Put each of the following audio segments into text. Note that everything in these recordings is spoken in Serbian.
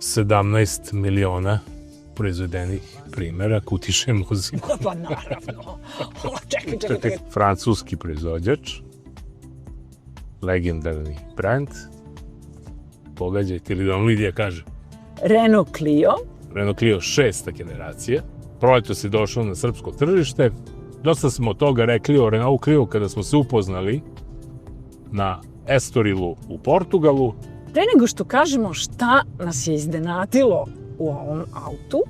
17 miliona proizvedenih primjera Kutiše muziku. Pa naravno. Čekaj. Francuski proizvođač, legendarni brand. Pogađajte ili da vam Lidija kaže. Renault Clio. Renault Clio 6. generacija. Proletos je došao na srpsko tržište. Dosta smo toga rekli o Renault Clio kada smo se upoznali na Estorilu u Portugalu. Pre nego što kažemo šta nas je iznenadilo u ovom autu,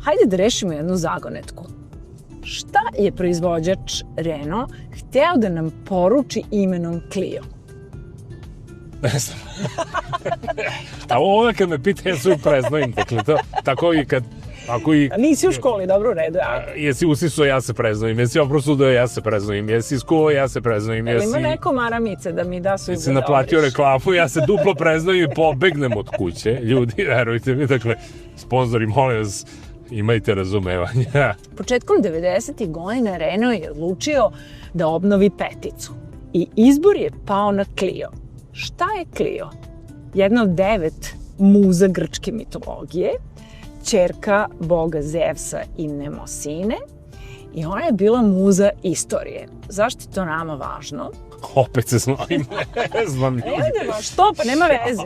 hajde da rešimo jednu zagonetku. Šta je proizvođač Renault hteo da nam poruči imenom Clio? Ne znam. A ovo kad me pita, ja svoj preznojim. Dakle, to, tako i kad... Nisi u školi, dobro, u redu. Jesi usisao, ja se preznojim. Jesi oprosudao, ja se preznojim. Jesi skuo, ja se preznojim. Jel ima neko maramice da mi da svoj Jesi naplatio reklamu, ja se duplo preznojim i pobegnem od kuće. Ljudi, verujte mi, dakle, sponzori, molim vas, imajte razumevanja. Početkom 90. godina Renault je odlučio da obnovi peticu. I izbor je pao na Clio. Šta je Clio? Jedna od 9 muza grčke mitologije, ćerka boga Zevsa i Mnemosine, i ona je bila muza istorije. Zašto je to nama važno? Opet se znojim, ne znam ljudi. Što? Pa nema veze.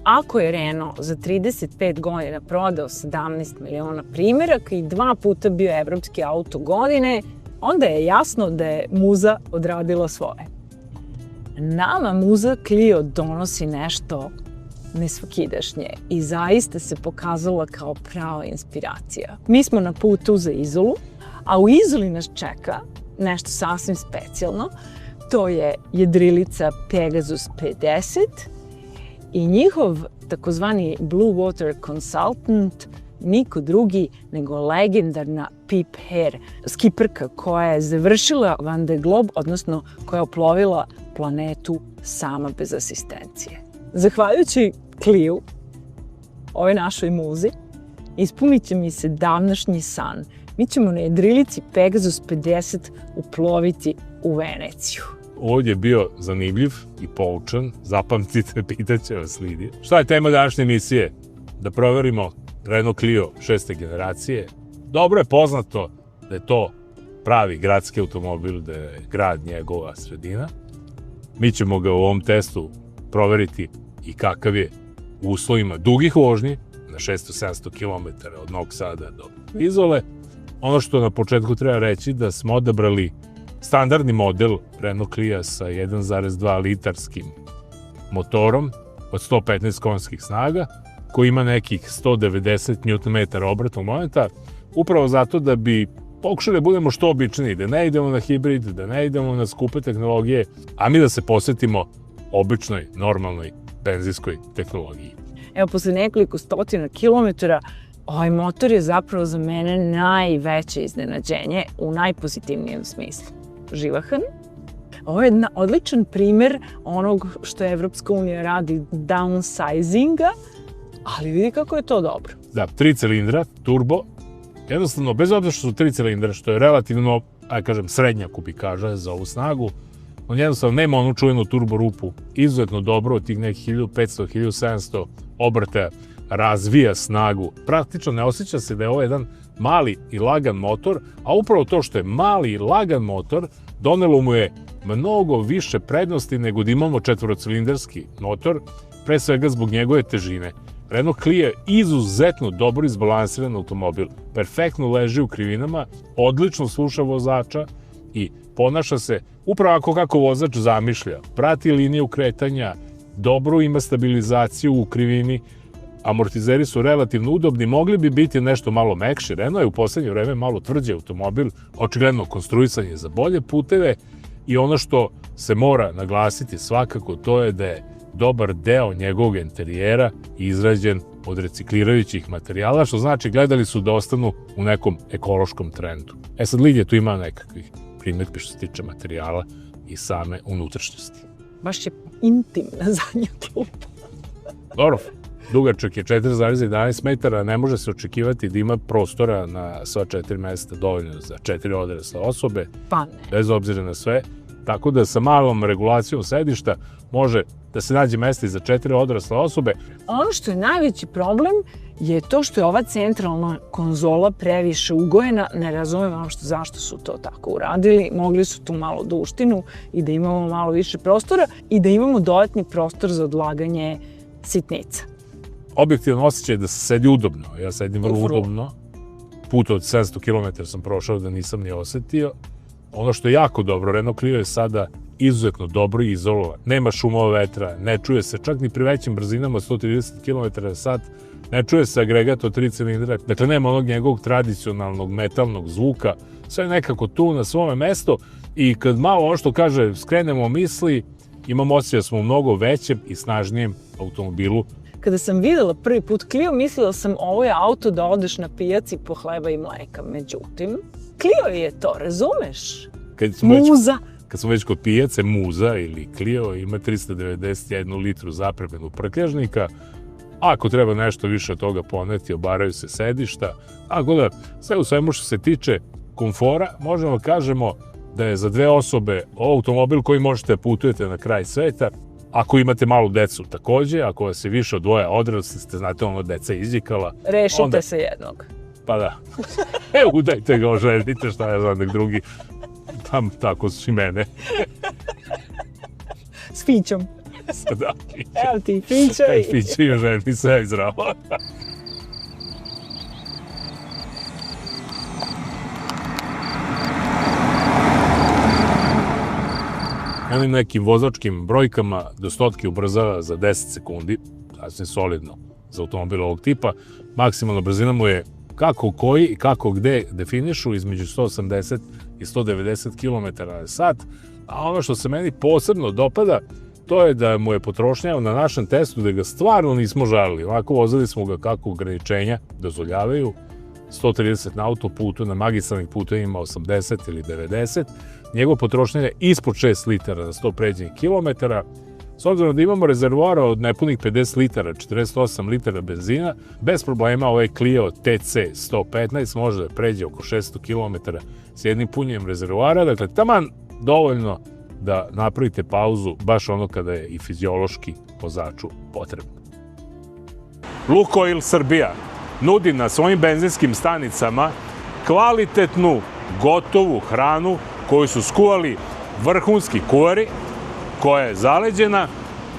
Ako je Renault za 35 godina prodao 17 miliona primjeraka i 2 puta bio evropski auto godine, onda je jasno da je muza odradila svoje. Nama muza Clio donosi nešto nesvakidašnje i zaista se pokazala kao prava inspiracija. Mi smo na putu za Izolu, a u Izoli nas čeka nešto sasvim specijalno. To je jedrilica Pegasus 50 i njihov takozvani Blue Water Consultant niko drugi nego legendarna Pip Hare, skiperka koja je završila Van de Globe, odnosno koja je oplovila planetu sama bez asistencije. Zahvaljujući Clio, ovoj našoj muzi, ispunit će mi se davnašnji san. Mi ćemo na jedrilici Pegasus 50 uploviti u Veneciju. Ovdje je bio zanimljiv i poučan. Zapamtite, pitaće vas Lidija. Šta je tema današnje emisije? Da proverimo Renault Clio 6. generacije. Dobro je poznato da je to pravi gradski automobil, da je grad njegova sredina. Mi ćemo ga u ovom testu proveriti i kakav je u uslovima dugih vožnji, na 600-700 km od Novog Sada do Izole. Ono što na početku treba reći da smo odabrali standardni model Renault Clio sa 1,2 litarskim motorom od 115 konjskih snaga, koji ima nekih 190 Nm obratnog momenta, upravo zato da bi pokušali da budemo što običniji, da ne idemo na hibrid, da ne idemo na skupe tehnologije, a mi da se posvetimo običnoj, normalnoj benzinskoj tehnologiji. Evo, posle nekoliko stotina kilometara, ovaj motor je zapravo za mene najveće iznenađenje u najpozitivnijem smislu. Živahan. Ovo je jedan odličan primer onog što Evropska unija radi downsizinga, ali vidi kako je to dobro. Da, 3 cilindra, turbo, jednostavno, bez obzira što su 3 cilindra, što je relativno, ajde kažem, srednja kubikaža za ovu snagu, on jednostavno nema onu čuvenu turbo rupu, izuzetno dobro od tih nekih 1500-1700 obrtaja, razvija snagu. Praktično ne osjeća se da je ovo jedan mali i lagan motor, a upravo to što je mali i lagan motor donelo mu je mnogo više prednosti nego da imamo četvorocilindarski motor, pre svega zbog njegove težine. Renault Clio je izuzetno dobro izbalansiran automobil, perfektno leži u krivinama, odlično sluša vozača i ponaša se upravo kako vozač zamišlja. Prati liniju kretanja, dobro ima stabilizaciju u krivini, amortizeri su relativno udobni, mogli bi biti nešto malo mekši. Renault je u poslednje vreme malo tvrđi automobil, očigledno konstruisan je za bolje puteve i ono što se mora naglasiti svakako to je da je dobar deo njegovog interijera izrađen od reciklirajućih materijala, što znači gledali su da ostanu u nekom ekološkom trendu. E sad, Lidija tu ima nekakvih primjetbi što se tiče materijala i same unutrašnjosti. Baš je intimna zadnja klupa. Dobro, dugačak je 4,11 metara, ne može se očekivati da ima prostora na sva 4 mesta dovoljno za 4 odrasle osobe. Pa ne. Bez obzira na sve, Tako da sa malom regulacijom sedišta može da se nađe mesta i za 4 odrasle osobe. Ono što je najveći problem je to što je ova centralna konzola previše ugojena. Ne razumem zašto su to tako uradili. Mogli su tu malo duštinu i da imamo malo više prostora i da imamo dodatni prostor za odlaganje sitnica. Objektivan osjećaj da se sedi udobno. Ja sedim vrlo udobno. Put od 700 km sam prošao da nisam ni osetio. Ono što je jako dobro, Renault Clio je sada izuzetno dobro izolovan. Nema šumova vetra, ne čuje se čak ni pri većim brzinama 130 km/h, ne čuje se agregat od 3 cilindra, dakle nema onog njegovog tradicionalnog metalnog zvuka, sve je nekako tu na svome mesto i kad malo ono što kaže skrenemo misli, imamo osjećaj da smo u mnogo većem i snažnijem automobilu. Kada sam videla prvi put Clio, mislila sam ovo je auto da odeš na pijaci po hleba i mleka. Međutim, Clio je to, razumeš? Muza. Kad smo već kod pijace, Muza ili Clio ima 391 litru zapremenu prtljažnika. Ako treba nešto više od toga poneti, obaraju se sedišta. Tako da, sve u svemu što se tiče komfora, možemo da kažemo da je za 2 osobe automobil koji možete da putujete na kraj sveta. Ako imate malu decu takođe, ako vas je više od 2 odrasli ste, znate ono deca izjikala. Rešite se jednog. Pa da. Udajte ga, oženite, šta ja znam, nek drugi. Tam tako su i mene. S Fićom. Da, Evo ti, Fića i... Fića i oženi se, zdravo. Jednim nekim vozačkim brojkama do 100 ubrzava za 10 sekundi, sasvim solidno za automobil ovog tipa. Maksimalna brzina mu je kako koji i kako gde definišu između 180 i 190 km/h, a ono što se meni posebno dopada, to je da mu je potrošnja na našem testu, da ga stvarno nismo žalili. Ovako vozili smo ga kako ograničenja dozvoljavaju, 130 na autoputu, na magistralnih putevima 80 ili 90. Njegova potrošnja je ispod 6 litara na 100 pređenih kilometara. S obzirom da imamo rezervoara od nepunih 50 litara, 48 litara benzina, bez problema ovaj Clio TC 115 može da pređe oko 600 km s jednim punjenjem rezervoara. Dakle, taman dovoljno da napravite pauzu baš ono kada je i fiziološki vozaču potrebno. Lukoil Srbija nudi na svojim benzinskim stanicama kvalitetnu, gotovu hranu koju su skuvali vrhunski kuvari, koja je zaleđena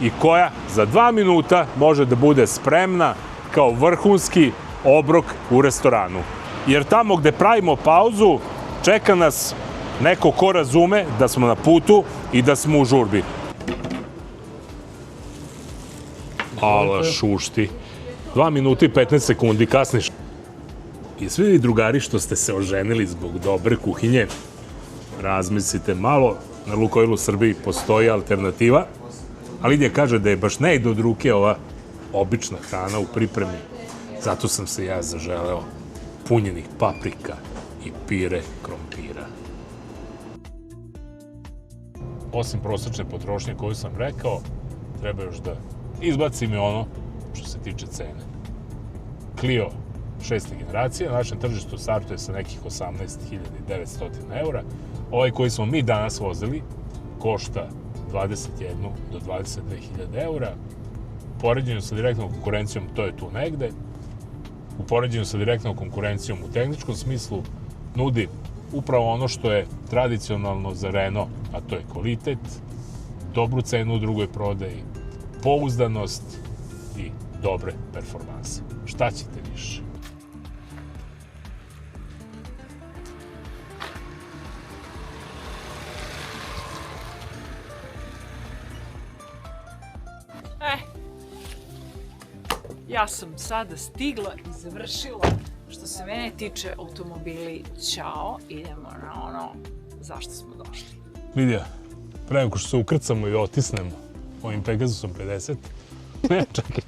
i koja za 2 minuta može da bude spremna kao vrhunski obrok u restoranu. Jer tamo gde pravimo pauzu, čeka nas neko ko razume da smo na putu i da smo u žurbi. Ala šušti. 2 minuta i 15 sekundi kasniš. I svi vi drugari što ste se oženili zbog dobre kuhinje, razmislite malo, na Lukoilu Srbiji postoji alternativa, a Lidija kaže da je baš ne ide od ruke ova obična hrana u pripremi. Zato sam se ja zaželeo punjenih paprika i pire krompira. Osim prosečne potrošnje koju sam rekao, treba još da izbacim i ono što se tiče cene. Clio 6. generacije na našem tržištu startuje sa nekih 18.900 eura. Ovaj koji smo mi danas vozili košta 21 do 22.000 eura. U poređenju sa direktnom konkurencijom to je tu negde. U poređenju sa direktnom konkurencijom u tehničkom smislu nudi upravo ono što je tradicionalno za Renault, a to je kvalitet, dobru cenu u drugoj prodaji, pouzdanost i dobre performanse. Šta ćete više? Ja sam sada stigla i završila. Što se mene tiče, automobili, čao, idemo na ono zašto smo došli. Lidija, pre nego što se ukrcamo i otisnemo ovim Pegasusom 50,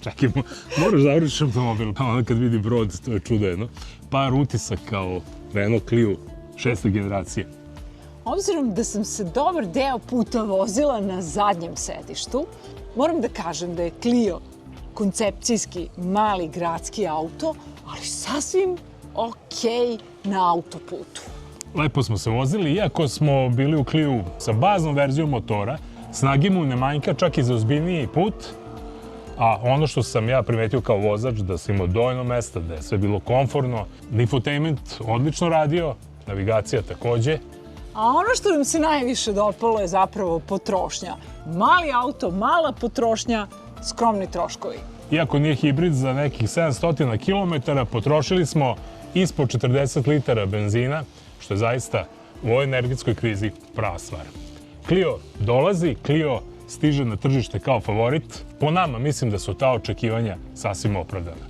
čekaj, moraš završiti automobil. Onda kad vidi brod, to je čudo jedno. Par utisaka o Renault Clio 6. generacije. Obzirom da sam se dobar deo puta vozila na zadnjem sedištu, moram da kažem da je Clio koncepcijski mali gradski auto, ali sasvim okej na autoputu. Lepo smo se vozili, iako smo bili u Clio sa baznom verzijom motora, snage mu ne manjka čak i za ozbiljniji put, a ono što sam ja primetio kao vozač, da sam imao dovoljno mesta, da je sve bilo komforno, infotainment odlično radio, navigacija takođe. A ono što nam se najviše dopalo je zapravo potrošnja. Mali auto, mala potrošnja, skromni troškovi. Iako nije hibrid, za nekih 700 km potrošili smo ispod 40 litara benzina, što je zaista u ovoj energetskoj krizi prava stvar. Clio dolazi, Clio stiže na tržište kao favorit. Po nama mislim da su ta očekivanja sasvim opravdana.